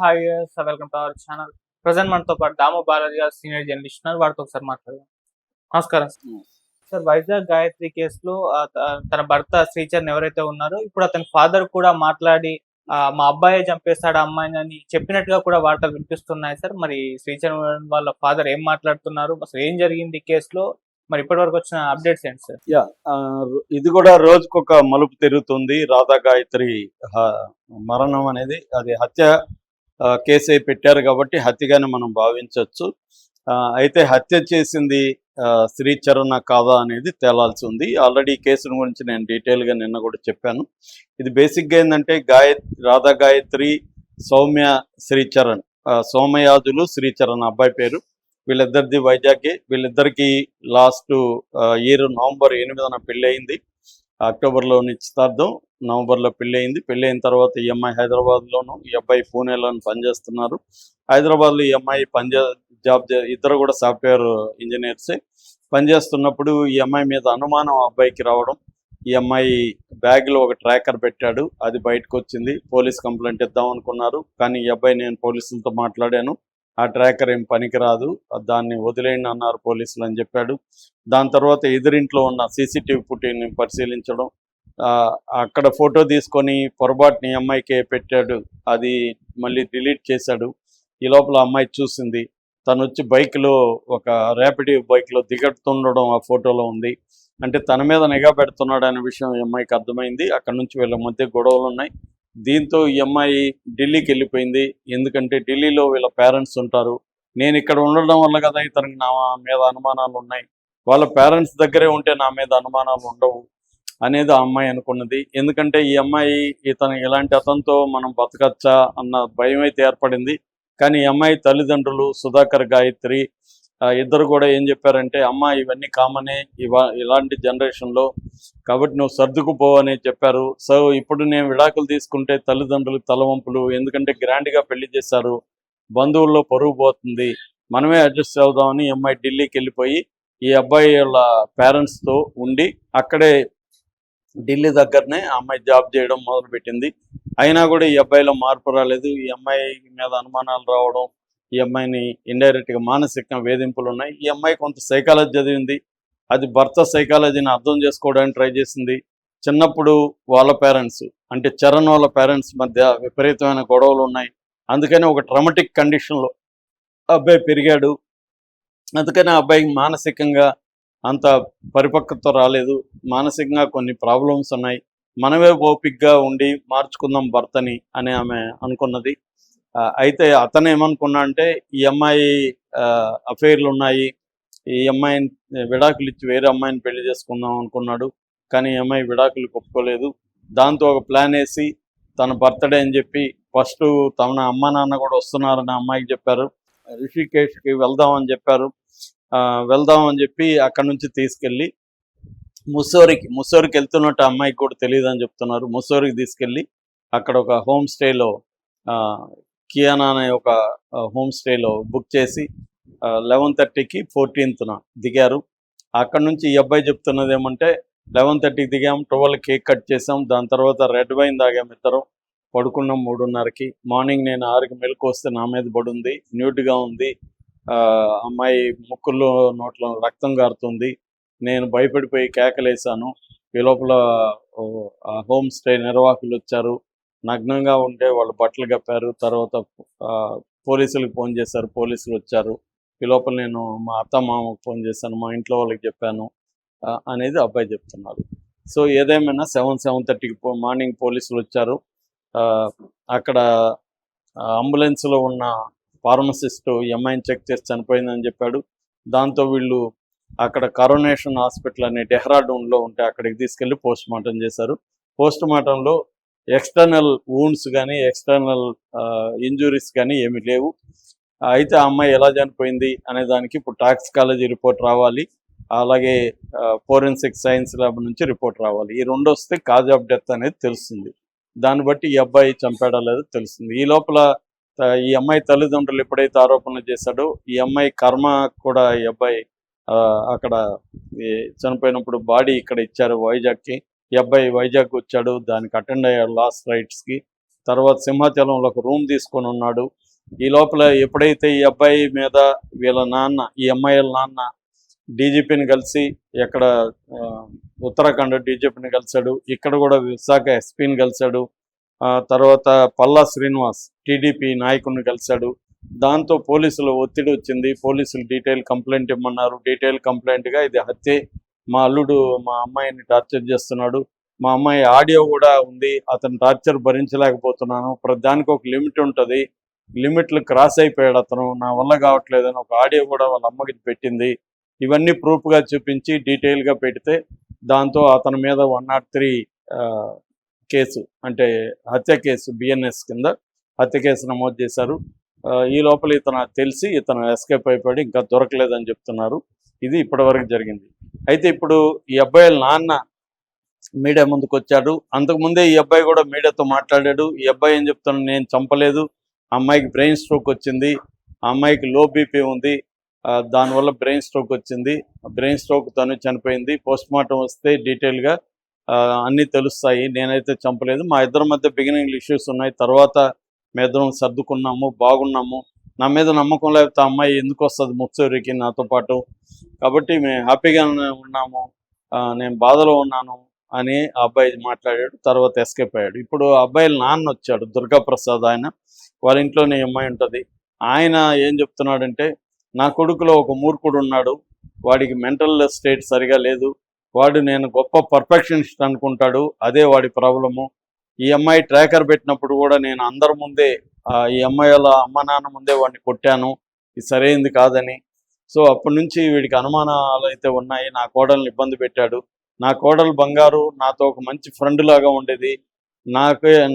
Hi sir, welcome to our channel. Present మనతో పాటు దాము బాలాజీ గారు సీనియర్ జర్నలిస్ట్ ఉన్నారు. వారితో ఒకసారి మాట్లాడదాం. నమస్కారం సార్. వైజాగ్ గాయత్రి కేసులో తన భర్త శ్రీచరణ్ ఎవరైతే ఉన్నారో ఇప్పుడు అతని ఫాదర్ కూడా మాట్లాడి మా అబ్బాయే చంపేస్తాడు ఆ అమ్మాయిని అని చెప్పినట్టుగా కూడా వార్తలు వినిపిస్తున్నాయి సార్. మరి శ్రీచరణ్ వాళ్ళ ఫాదర్ ఏం మాట్లాడుతున్నారు, అసలు ఏం జరిగింది ఈ కేసులో, మరి ఇప్పటి వరకు వచ్చిన అప్డేట్స్ ఏంటి సార్? ఇది కూడా రోజుకొక మలుపు తిరుగుతుంది. రాధా గాయత్రి మరణం అనేది అది హత్య కేసు పెట్టారు కాబట్టి హత్యగానే మనం భావించవచ్చు. అయితే హత్య చేసింది శ్రీచరణ కాదా అనేది తేలాల్సి ఉంది. ఆల్రెడీ ఈ కేసుల గురించి నేను డీటెయిల్గా నిన్న కూడా చెప్పాను. ఇది బేసిక్గా ఏంటంటే రాధా గాయత్రి, సౌమ్య శ్రీచరణ్, సోమయాజులు శ్రీచరణ్ అబ్బాయి పేరు. వీళ్ళిద్దరిది వైజాగ్కి. వీళ్ళిద్దరికి లాస్ట్ ఇయర్ నవంబర్ 8న పెళ్ళి అయింది. అక్టోబర్లో నిశ్చితార్థం, నవంబర్లో పెళ్ళి అయింది. పెళ్ళి అయిన తర్వాత ఈ అమ్మాయి హైదరాబాద్లోను, ఈ అబ్బాయి పూణేలోను పనిచేస్తున్నారు. హైదరాబాద్లో ఈ అమ్మాయి జాబ్ ఇద్దరు కూడా సాఫ్ట్వేర్ ఇంజనీర్సే. పనిచేస్తున్నప్పుడు ఈ అమ్మాయి మీద అనుమానం అబ్బాయికి రావడం, ఈ అమ్మాయి బ్యాగ్లో ఒక ట్రాకర్ పెట్టాడు, అది బయటకు వచ్చింది. పోలీస్ కంప్లైంట్ ఇద్దాం అనుకున్నారు, కానీ ఈ అబ్బాయి నేను పోలీసులతో మాట్లాడాను, ఆ ట్రాకర్ ఏం పనికిరాదు, దాన్ని వదిలేయండి అన్నారు పోలీసులు అని చెప్పాడు. దాని తర్వాత ఎదురింట్లో ఉన్న సీసీటీవీ ఫుటేజ్ని పరిశీలించడం, అక్కడ ఫోటో తీసుకొని పొరపాటుని అమ్మాయికే పెట్టాడు, అది మళ్ళీ డిలీట్ చేశాడు. ఈ లోపల అమ్మాయి చూసింది, తను వచ్చి బైక్లో ఒక ర్యాపిడ్ బైక్లో దిగడుతుండడం ఆ ఫోటోలో ఉంది. అంటే తన మీద నిఘా పెడుతున్నాడు అనే విషయం ఈ అమ్మాయికి అర్థమైంది. అక్కడ నుంచి వీళ్ళ మధ్య గొడవలు ఉన్నాయి. దీంతో ఈ అమ్మాయి ఢిల్లీకి వెళ్ళిపోయింది. ఎందుకంటే ఢిల్లీలో వీళ్ళ పేరెంట్స్ ఉంటారు. నేను ఇక్కడ ఉండడం వల్ల కదా ఇతనికి నా మీద అనుమానాలు ఉన్నాయి, వాళ్ళ పేరెంట్స్ దగ్గరే ఉంటే నా మీద అనుమానాలు ఉండవు అనేది ఆ అమ్మాయి అనుకున్నది. ఎందుకంటే ఈ అమ్మాయి ఇలాంటి అతనితో మనం బతకచ్చా అన్న భయం అయితే ఏర్పడింది. కానీ ఈ అమ్మాయి తల్లిదండ్రులు సుధాకర్, గాయత్రి ఇద్దరు కూడా ఏం చెప్పారంటే, అమ్మ ఇవన్నీ కామనే ఇలాంటి జనరేషన్లో, కాబట్టి నువ్వు సర్దుకుపోవని చెప్పారు. సో ఇప్పుడు నేను విడాకులు తీసుకుంటే తల్లిదండ్రులు తలవంపులు, ఎందుకంటే గ్రాండ్గా పెళ్లి చేశారు, బంధువుల్లో పరుగు పోతుంది, మనమే అడ్జస్ట్ అవుదామని ఈ అమ్మాయి ఢిల్లీకి వెళ్ళిపోయి ఈ అబ్బాయి వాళ్ళ పేరెంట్స్తో ఉండి అక్కడే ఢిల్లీ దగ్గరనే ఆ అమ్మాయి జాబ్ చేయడం మొదలుపెట్టింది. అయినా కూడా ఈ అబ్బాయిలో మార్పు రాలేదు. ఈ అమ్మాయి మీద అనుమానాలు రావడం, ఈ అమ్మాయిని ఇండైరెక్ట్గా మానసిక వేధింపులు ఉన్నాయి. ఈ అమ్మాయి కొంత సైకాలజీ చదివింది, అది భర్త సైకాలజీని అర్థం చేసుకోవడానికి ట్రై చేసింది. చిన్నప్పుడు వాళ్ళ పేరెంట్స్ అంటే చరణ్ వాళ్ళ పేరెంట్స్ మధ్య విపరీతమైన గొడవలు ఉన్నాయి. అందుకని ఒక ట్రామాటిక్ కండిషన్లో అబ్బాయి పెరిగాడు. అందుకని ఆ అబ్బాయికి మానసికంగా అంత పరిపక్వత రాలేదు, మానసికంగా కొన్ని ప్రాబ్లమ్స్ ఉన్నాయి. మనమే ఓపిక్గా ఉండి మార్చుకుందాం భర్తని అని ఆమె అనుకున్నది. అయితే అతను ఏమనుకున్నా అంటే, ఈ అమ్మాయి అఫైర్లు ఉన్నాయి, ఈ అమ్మాయిని విడాకులు ఇచ్చి వేరే అమ్మాయిని పెళ్లి చేసుకుందాం అనుకున్నాడు. కానీ ఈ అమ్మాయి విడాకులు ఒప్పుకోలేదు. దాంతో ఒక ప్లాన్ వేసి తన బర్త్డే అని చెప్పి ఫస్ట్ తన అమ్మ నాన్న కూడా వస్తున్నారని అమ్మాయికి చెప్పారు. రిషికేష్కి వెళ్దామని చెప్పారు. వెళ్దామని చెప్పి అక్కడ నుంచి తీసుకెళ్ళి ముస్సోరికి వెళ్తున్నట్టు అమ్మాయికి కూడా తెలియదు అని చెప్తున్నారు. ముస్సోరికి తీసుకెళ్ళి అక్కడ ఒక హోమ్ స్టేలో కియానా అనే ఒక హోమ్ స్టేలో బుక్ చేసి 11:30కి 14th దిగారు. అక్కడ నుంచి ఈ అబ్బాయి చెప్తున్నది ఏమంటే, 11:30కి దిగాము, 12 కేక్ కట్ చేసాం, దాని తర్వాత రెడ్ వైన్ తాగాము, ఇద్దరం పడుకున్నాం 3:30కి. మార్నింగ్ నేను 6కి మెలకు వస్తే నా మీద పడుంది, న్యూట్గా ఉంది, అమ్మాయి ముక్కుల్లో నోట్లో రక్తం కారుతుంది. నేను భయపడిపోయి కేకలేసాను. ఈ లోపల హోమ్ స్టే నిర్వాహకులు వచ్చారు, నగ్నంగా ఉంటే వాళ్ళు బట్టలు కప్పారు. తర్వాత పోలీసులకు ఫోన్ చేశారు, పోలీసులు వచ్చారు. ఈ లోపల నేను మా అత్త మామకు ఫోన్ చేశాను, మా ఇంట్లో వాళ్ళకి చెప్పాను అనేది అబ్బాయి చెప్తున్నారు. సో ఏదేమైనా 7:30కి మార్నింగ్ పోలీసులు వచ్చారు. అక్కడ అంబులెన్స్లో ఉన్న ఫార్మసిస్ట్ ఈ అమ్మాయిని చెక్ చేసి చనిపోయిందని చెప్పాడు. దాంతో వీళ్ళు అక్కడ కరోనేషన్ హాస్పిటల్ అనే డెహ్రాడూన్లో ఉంటే అక్కడికి తీసుకెళ్ళి పోస్ట్ మార్టం చేశారు. పోస్ట్ మార్టంలో ఎక్స్టర్నల్ వూండ్స్ కానీ ఎక్స్టర్నల్ ఇంజురీస్ కానీ ఏమీ లేవు. అయితే ఆ అమ్మాయి ఎలా చనిపోయింది అనే దానికి ఇప్పుడు టాక్సికాలజీ రిపోర్ట్ రావాలి, అలాగే ఫోరెన్సిక్ సైన్స్ ల్యాబ్ నుంచి రిపోర్ట్ రావాలి. ఈ రెండు వస్తే కాజ్ ఆఫ్ డెత్ అనేది తెలుస్తుంది. దాన్ని బట్టి ఈ అబ్బాయి చంపాడా లేదో తెలుస్తుంది. ఈ లోపల ఈ అమ్మాయి తల్లిదండ్రులు ఎప్పుడైతే ఆరోపణలు చేశాడో, ఈ అమ్మాయి కర్మ కూడా ఈ అబ్బాయి అక్కడ చనిపోయినప్పుడు బాడీ ఇక్కడ ఇచ్చారు వైజాగ్కి. ఈ అబ్బాయి వైజాగ్ వచ్చాడు, దానికి అటెండ్ అయ్యాడు లాస్ట్ రైట్స్కి. తర్వాత సింహాచలంలో ఒక రూమ్ తీసుకొని ఉన్నాడు. ఈ లోపల ఎప్పుడైతే ఈ అబ్బాయి మీద వీళ్ళ నాన్న, ఈ అమ్మాయిల నాన్న డీజీపీని కలిసి ఎక్కడ ఉత్తరాఖండ్ డీజీపీని కలిశాడు, ఇక్కడ కూడా విశాఖ ఎస్పీని కలిశాడు, తర్వాత పల్లా శ్రీనివాస్ టీడీపీ నాయకుడిని కలిశాడు. దాంతో పోలీసులు ఒత్తిడి వచ్చింది. పోలీసులు డీటెయిల్ కంప్లైంట్ ఇమ్మన్నారు. డీటెయిల్ కంప్లైంట్గా ఇది హత్యే, మా అల్లుడు మా అమ్మాయిని టార్చర్ చేస్తున్నాడు, మా అమ్మాయి ఆడియో కూడా ఉంది, అతను టార్చర్ భరించలేకపోతున్నాను, దానికి ఒక లిమిట్ ఉంటుంది, లిమిట్లు క్రాస్ అయిపోయాడు అతను, నా వల్ల కావట్లేదని ఒక ఆడియో కూడా వాళ్ళ అమ్మకి పెట్టింది. ఇవన్నీ ప్రూఫ్గా చూపించి డీటెయిల్గా పెడితే దాంతో అతని మీద 103 కేసు, అంటే హత్య కేసు, బిఎన్ఎస్ కింద హత్య కేసు నమోదు చేశారు. ఈ లోపల తెలిసి ఇతను ఎస్కేప్ అయిపోయాడు, ఇంకా దొరకలేదని చెప్తున్నారు. ఇది ఇప్పటివరకు జరిగింది. అయితే ఇప్పుడు ఈ అబ్బాయిల నాన్న మీడియా ముందుకు వచ్చాడు. అంతకుముందే ఈ అబ్బాయి కూడా మీడియాతో మాట్లాడాడు. ఈ అబ్బాయి ఏం చెప్తున్నాడు, నేను చంపలేదు, అమ్మాయికి బ్రెయిన్ స్ట్రోక్ వచ్చింది, ఆ అమ్మాయికి లో బీపీ ఉంది, దానివల్ల బ్రెయిన్ స్ట్రోక్ వచ్చింది, బ్రెయిన్ స్ట్రోక్ తను చనిపోయింది, పోస్ట్ మార్టం వస్తే డీటెయిల్గా అన్నీ తెలుస్తాయి, నేనైతే చంపలేదు, మా ఇద్దరి మధ్య బిగినింగ్ ఇష్యూస్ ఉన్నాయి, తర్వాత మీ ఇద్దరం సర్దుకున్నాము, బాగున్నాము, నా మీద నమ్మకం లేకపోతే అమ్మాయి ఎందుకు వస్తుంది ముత్సూరికి నాతో పాటు, కాబట్టి మేము హ్యాపీగా ఉన్నాము, నేను బాధలో ఉన్నాను అని ఆ అబ్బాయి మాట్లాడాడు. తర్వాత ఎస్కేప్ అయ్యాడు. ఇప్పుడు ఆ అబ్బాయిల నాన్న వచ్చాడు, దుర్గాప్రసాద్, ఆయన వాళ్ళ ఇంట్లోనే అమ్మాయి ఉంటుంది. ఆయన ఏం చెప్తున్నాడంటే, నా కొడుకులో ఒక మూర్ఖుడు ఉన్నాడు, వాడికి మెంటల్ స్టేట్ సరిగా లేదు, వాడు నేను గొప్ప పర్ఫెక్షనిస్ట్ అనుకుంటాడు, అదే వాడి ప్రాబ్లము. ఈ అమ్మాయి ట్రాకర్ పెట్టినప్పుడు కూడా నేను అందరి ముందే, ఈ అమ్మాయి వాళ్ళ అమ్మ నాన్న ముందే వాడిని కొట్టాను, ఇది సరైంది కాదని. సో అప్పటి నుంచి వీడికి అనుమానాలు అయితే ఉన్నాయి, నా కోడల్ని ఇబ్బంది పెట్టాడు, నా కోడలు బంగారు నాతో ఒక మంచి ఫ్రెండ్ లాగా ఉండేది,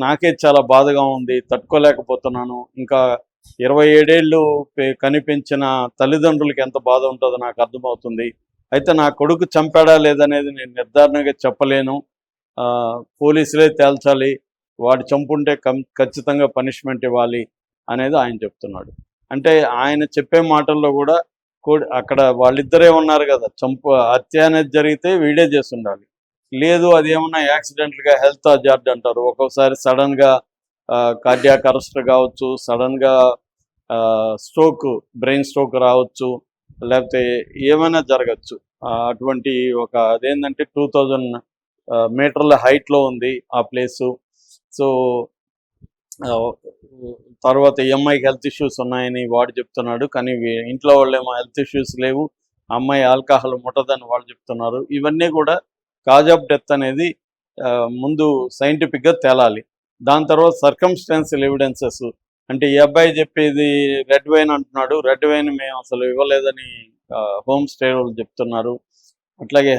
నాకే చాలా బాధగా ఉంది, తట్టుకోలేకపోతున్నాను, ఇంకా 27 ఏళ్ళు కనిపించిన తల్లిదండ్రులకి ఎంత బాధ ఉంటుందో నాకు అర్థమవుతుంది. అయితే నా కొడుకు చంపాడా లేదనేది నేను నిర్ధారణగా చెప్పలేను, పోలీసులే తేల్చాలి, వాడు చంపుంటే ఖచ్చితంగా పనిష్మెంట్ ఇవ్వాలి అనేది ఆయన చెప్తున్నాడు. అంటే ఆయన చెప్పే మాటల్లో కూడా అక్కడ వాళ్ళిద్దరే ఉన్నారు కదా, హత్య అనేది జరిగితే వీడే చేస్తుండాలి, లేదు అది ఏమన్నా యాక్సిడెంట్గా హెల్త్ హజార్డ్ అంటారు, ఒక్కొక్కసారి సడన్గా కార్డియాక్ అరెస్ట్ కావచ్చు, సడన్గా స్ట్రోక్, బ్రెయిన్ స్ట్రోక్ రావచ్చు, లేకపోతే ఏమైనా జరగచ్చు. అటువంటి అదేంటంటే 2000 మీటర్ల హైట్లో ఉంది ఆ ప్లేసు. సో తర్వాత ఎంఐకి హెల్త్ ఇష్యూస్ ఉన్నాయని వాడు చెప్తున్నాడు, కానీ ఇంట్లో వాళ్ళేమో హెల్త్ ఇష్యూస్ లేవు, అమ్మాయి ఆల్కహాల్ ముట్టదని వాళ్ళు చెప్తున్నారు. ఇవన్నీ కూడా కాజ్ ఆఫ్ డెత్ అనేది ముందు సైంటిఫిక్గా తేలాలి. దాని తర్వాత సర్కమ్స్టాన్షియల్ ఎవిడెన్సెస్, అంటే ఈ అబ్బాయి చెప్పేది రెడ్ వైన్ అంటున్నాడు, రెడ్ వైన్ మేము అసలు ఇవ్వలేదని హోమ్ స్టే వాళ్ళు చెప్తున్నారు. అట్లాగే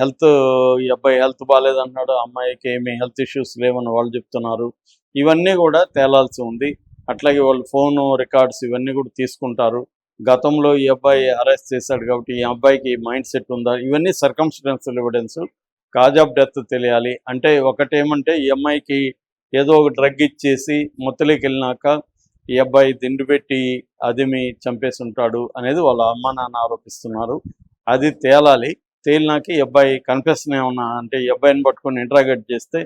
ఈ అబ్బాయి హెల్త్ బాగాలేదంటున్నాడు, అమ్మాయికి ఏమి హెల్త్ ఇష్యూస్ లేవని వాళ్ళు చెప్తున్నారు. ఇవన్నీ కూడా తేలాల్సి ఉంది. అట్లాగే వాళ్ళు ఫోన్ రికార్డ్స్ ఇవన్నీ కూడా తీసుకుంటారు. గతంలో ఈ అబ్బాయి అరెస్ట్ చేశాడు కాబట్టి ఈ అబ్బాయికి మైండ్ సెట్ ఉందా, ఇవన్నీ circumstantial evidence. Cause of death తెలియాలి. అంటే ఒకటేమంటే ఈ అమ్మాయికి ఏదో ఒక డ్రగ్ ఇచ్చేసి మొత్తలోకి వెళ్ళినాక ఈ అబ్బాయి దిండు పెట్టి అదిమి చంపేసి ఉంటాడు అనేది వాళ్ళ అమ్మ నాన్న ఆరోపిస్తున్నారు. అది తేలాలి. తేలినాక ఈ అబ్బాయి కన్ఫెషన్ ఏమన్నా అంటే ఈ అబ్బాయిని పట్టుకొని ఇంట్రాగేట్ చేస్తే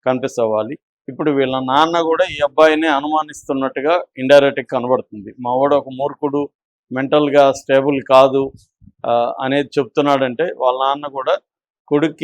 కన్ఫెస్ అవ్వాలి. ఇప్పుడు వీళ్ళ నాన్న కూడా ఈ అబ్బాయిని అనుమానిస్తున్నట్టుగా ఇండైరెక్ట్గా కనబడుతుంది. మా వాడు ఒక మూర్ఖుడు, మెంటల్గా స్టేబుల్ కాదు అనేది చెప్తున్నాడంటే వాళ్ళ నాన్న కూడా కొడుక్కి